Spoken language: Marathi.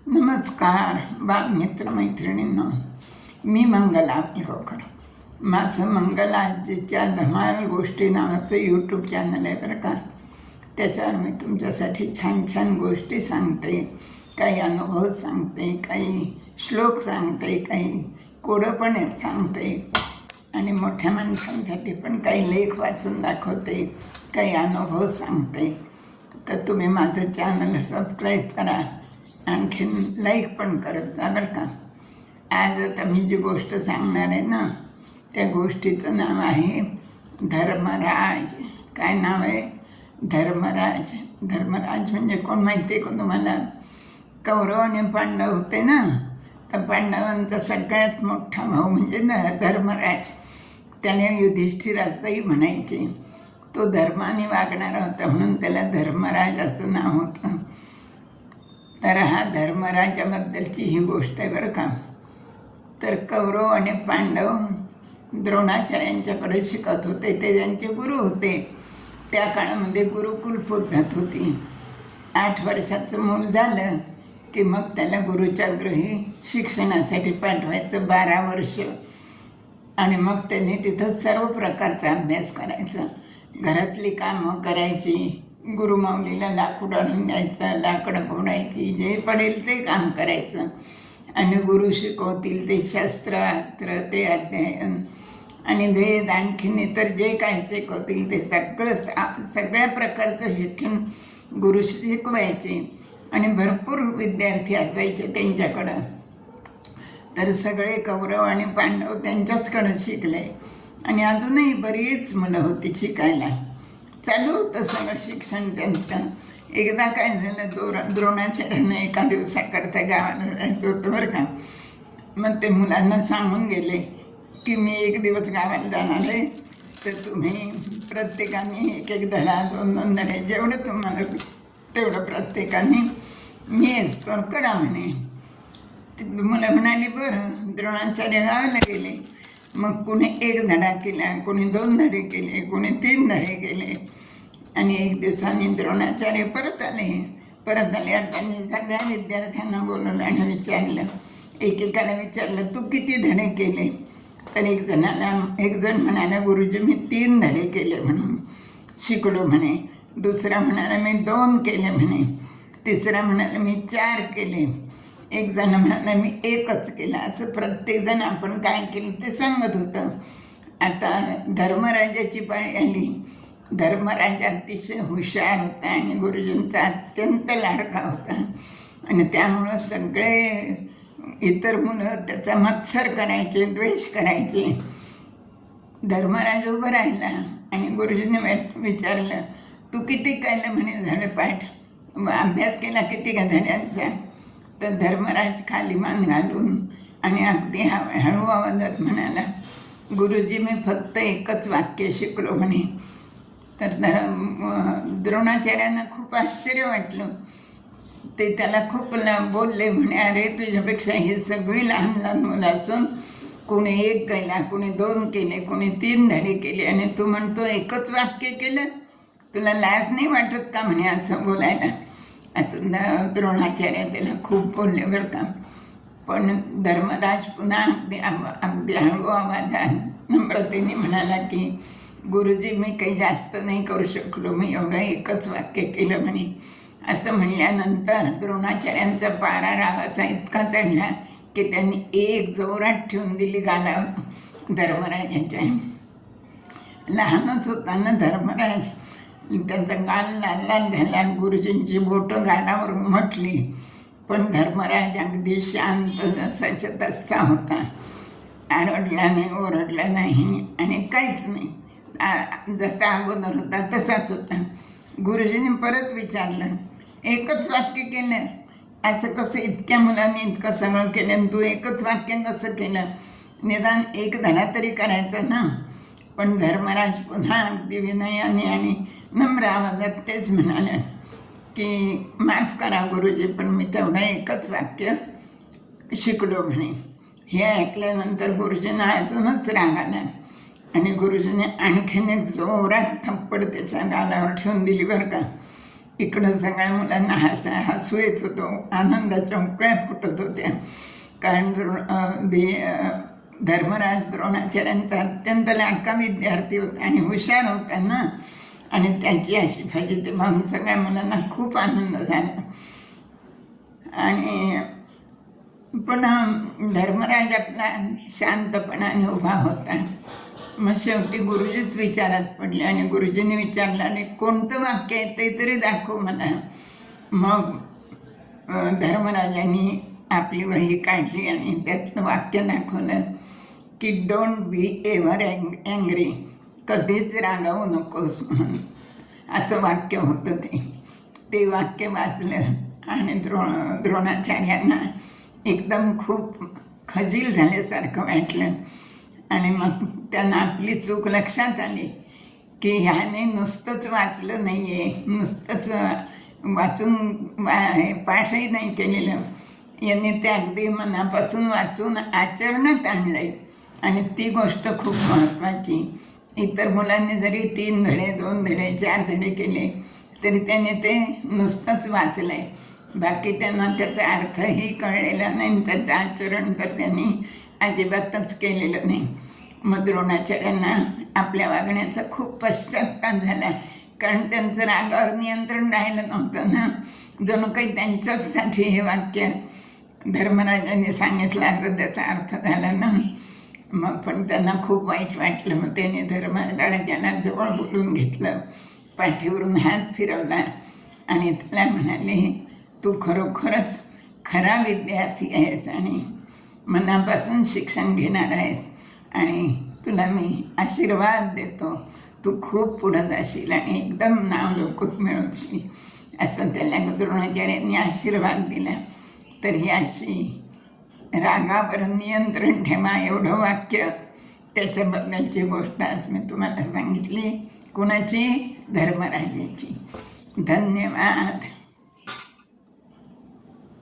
नमस्कार बालमित्र मैत्रिणींनो, मी मंगला आमलगावकर. माझं मंगला आजीच्या धमाल गोष्टी नावाचं यूट्यूब चॅनल आहे बरं का. त्याच्यावर मी तुमच्यासाठी छान छान गोष्टी सांगते, काही अनुभव सांगते, काही श्लोक सांगते, काही कोडंपणे सांगते आणि मोठ्या माणसांसाठी पण काही लेख वाचून दाखवते, काही अनुभव सांगते. तर तुम्ही माझं चॅनल सबस्क्राईब करा, आणखीन लाईक पण करत जा बरं का. आज आता मी जी गोष्ट सांगणार आहे ना, त्या गोष्टीचं नाव आहे धर्मराज. काय नाव आहे? धर्मराज. धर्मराज म्हणजे कोण माहिती आहे का तुम्हाला? कौरव आणि पांडव होते ना, तर पांडवांचा सगळ्यात मोठा भाऊ म्हणजे धर्मराज. त्याने युधिष्ठिराचंही म्हणायचे. तो धर्माने वागणारा होता म्हणून त्याला धर्मराज असं नाव होतं. तर हा धर्मराजाबद्दलची ही गोष्ट आहे बरं का. तर कौरव आणि पांडव द्रोणाचार्यांच्याकडे शिकत होते. ते त्यांचे गुरु होते. त्या काळामध्ये गुरुकुल पद्धत होती. 8 वर्षाचं मूल झालं की मग त्याला गुरुच्या गृही शिक्षणासाठी पाठवायचं 12 वर्ष. आणि मग त्याने तिथं सर्व प्रकारचा अभ्यास करायचा. घरातली कामं करायची, गुरुमाऊलीला लाकूड आणून द्यायचं, लाकडं फोडायची, जे पडेल ते काम करायचं. आणि गुरु शिकवतील ते शास्त्र ते अध्ययन आणि वेद आणखीन इतर जे काही शिकवतील ते सगळ्या प्रकारचं शिक्षण गुरु शिकवायचे. आणि भरपूर विद्यार्थी असायचे त्यांच्याकडं. तर सगळे कौरव आणि पांडव त्यांच्याचकडं शिकले. आणि अजूनही बरीच मुलं होती शिकायला. चालू होतं सगळं शिक्षण त्यांचं. एकदा काय झालं, द्रोणाचार्यांना एका दिवसाकरता गावाला जायचं होतं बरं का. मग ते मुलांना सांगून गेले की मी 1 दिवस गावाला जाणार आहे, तर तुम्ही प्रत्येकाने 1 धडा 2 धडे जेवढं तुम्हाला तेवढं प्रत्येकाने मेस तर करा म्हणे. मुलं म्हणाली बरं. द्रोणाचार्य गावाला गेले. मग कोणी 1 धडा केला, कोणी 2 धडे केले, कोणी 3 धडे केले. आणि 1 दिवसांनी द्रोणाचार्य परत आल्यावर त्यांनी सगळ्या विद्यार्थ्यांना बोलवलं आणि विचारलं. एकेकाला विचारलं तू किती धडे केले? तर एक जण म्हणाला गुरुजी मी 3 धडे केले म्हणून शिकलो म्हणे. दुसरा म्हणाला मी 2 केले म्हणे. तिसरा म्हणाला मी 4 केले. एक जण म्हणाला मी 1च केला. असं प्रत्येकजण आपण काय केलं ते सांगत होतं. आता धर्मराजाची पाळी आली. धर्मराज अतिशय हुशार होता आणि गुरुजींचा अत्यंत लाडका होता. आणि त्यामुळं सगळे इतर मुलं त्याचा मत्सर करायचे, द्वेष करायचे. धर्मराज उभं राहिला आणि गुरुजींनी विचारलं तू किती केलं म्हणे धडे पाठ, अभ्यास केला किती का धड्यांचा? तर धर्मराज खाली मान घालून आणि अगदी हळू आवाजात म्हणाला गुरुजी मी फक्त 1च वाक्य शिकलो म्हणे. तर द्रोणाचार्यांना खूप आश्चर्य वाटलं. ते त्याला खूप बोलले म्हणे अरे तुझ्यापेक्षा ही सगळी लहान लहान मुलं असून कोणी 1 केला, कोणी 2 केले, कोणी 3 धडे केले आणि तू म्हणतो 1च वाक्य केलं? तुला लाज नाही वाटत का म्हणे असं बोलायला? असं द्रोणाचार्य त्याला खूप बोलले बरं का. पण धर्मराज पुन्हा अगदी हळू आवाजात नम्रतेने म्हणाला की गुरुजी मी काही जास्त नाही करू शकलो, मी एवढं 1च वाक्य केलं म्हणे. असं म्हणल्यानंतर द्रोणाचार्यांचा पारा रागाचा इतका चढला की त्यांनी 1 जोरात ठेवून दिली गालावर धर्मराजाच्या. लहानच होता ना धर्मराज. त्यांचा गाल लाल लाल झाला. गुरुजींची बोटं गालावर उमटली. पण धर्मराज अगदी शांत जसाच्या तसा होता. आरडला नाही, ओरडला नाही आणि काहीच नाही. जसा अगोदर होता तसाच होता. गुरुजींनी परत विचारलं 1च वाक्य केलं? असं कसं? इतक्या मुलांनी इतकं सगळं केलं आणि तू 1च वाक्य कसं केलं? निदान 1 धडा तरी करायचं ना. पण धर्मराज पुन्हा अगदी विनयाने आणि नम्र आवाजात तेच म्हणाले की माफ करा गुरुजी पण मी तेवढं 1च वाक्य शिकलो म्हणे. हे ऐकल्यानंतर गुरुजींना अजूनच राग आला आणि गुरुजीने आणखीन 1 जोरात थप्पड त्याच्या गालावर ठेवून दिली बरं का. इकडं सगळ्या मुलांना हसू येत होतं, आनंदाच्या उकळ्या फुटत होत्या. कारण धर्मराज द्रोणाचार्यांचा अत्यंत लाडका विद्यार्थी होता आणि हुशार होता ना, आणि त्याची अशी फजिती पाहून सगळ्या मुलांना खूप आनंद झाला. आणि पुन्हा धर्मराज आपला शांतपणाने उभा होता. मग शेवटी गुरुजीच विचारात पडले आणि गुरुजींनी विचारलं, आणि कोणतं वाक्य आहे ते तरी दाखव मला. मग धर्मराजांनी आपली वही काढली आणि त्यातलं वाक्य दाखवलं की डोंट बी एव्हर अँग्री, कधीच रागावू नकोस म्हणून. असं वाक्य होतं ते वाक्य वाचलं आणि द्रोणाचार्यांना एकदम खूप खजील झाल्यासारखं वाटलं. आणि मग त्यांना आपली चूक लक्षात आली की ह्याने नुसतंच वाचलं नाही आहे, नुसतंच वाचून पाठही नाही केलेलं, यांनी ते अगदी मनापासून वाचून आचरणात आणलं आहे. आणि ती गोष्ट खूप महत्त्वाची. इतर मुलांनी जरी 3 धडे 2 धडे 4 धडे केले तरी त्याने ते नुसतंच वाचलं आहे, बाकी त्यांना त्याचा अर्थही कळलेला नाही आणि त्याचं आचरण तर त्यांनी अजिबातच केलेलं नाही. मग द्रोणाचार्यांना आपल्या वागण्याचा खूप पश्चात्ताप झाला, कारण त्यांचं रागावर नियंत्रण राहिलं नव्हतं ना. जणू काही त्यांच्याचसाठी हे वाक्य धर्मराजांनी सांगितलं असं त्याचा अर्थ झाला ना. मग पण त्यांना खूप वाईट वाटलं. मग त्याने धर्मराजांना जवळ बोलून घेतलं, पाठीवरून हात फिरवला आणि त्याला म्हणाले, तू खरोखरच खरा विद्यार्थी आहेस आणि मनापासून शिक्षण घेणार आहेस आणि तुला मी आशीर्वाद देतो, तू खूप पुढं जाशील आणि एकदम नाव लौकिक मिळवशील, असं त्याला द्रोणाचार्यांनी आशीर्वाद दिला. तर ही अशी रागावर नियंत्रण ठेवा एवढं वाक्य, त्याच्याबद्दलची गोष्ट आज मी तुम्हाला सांगितली. कुणाची? धर्मराजाची. धन्यवाद.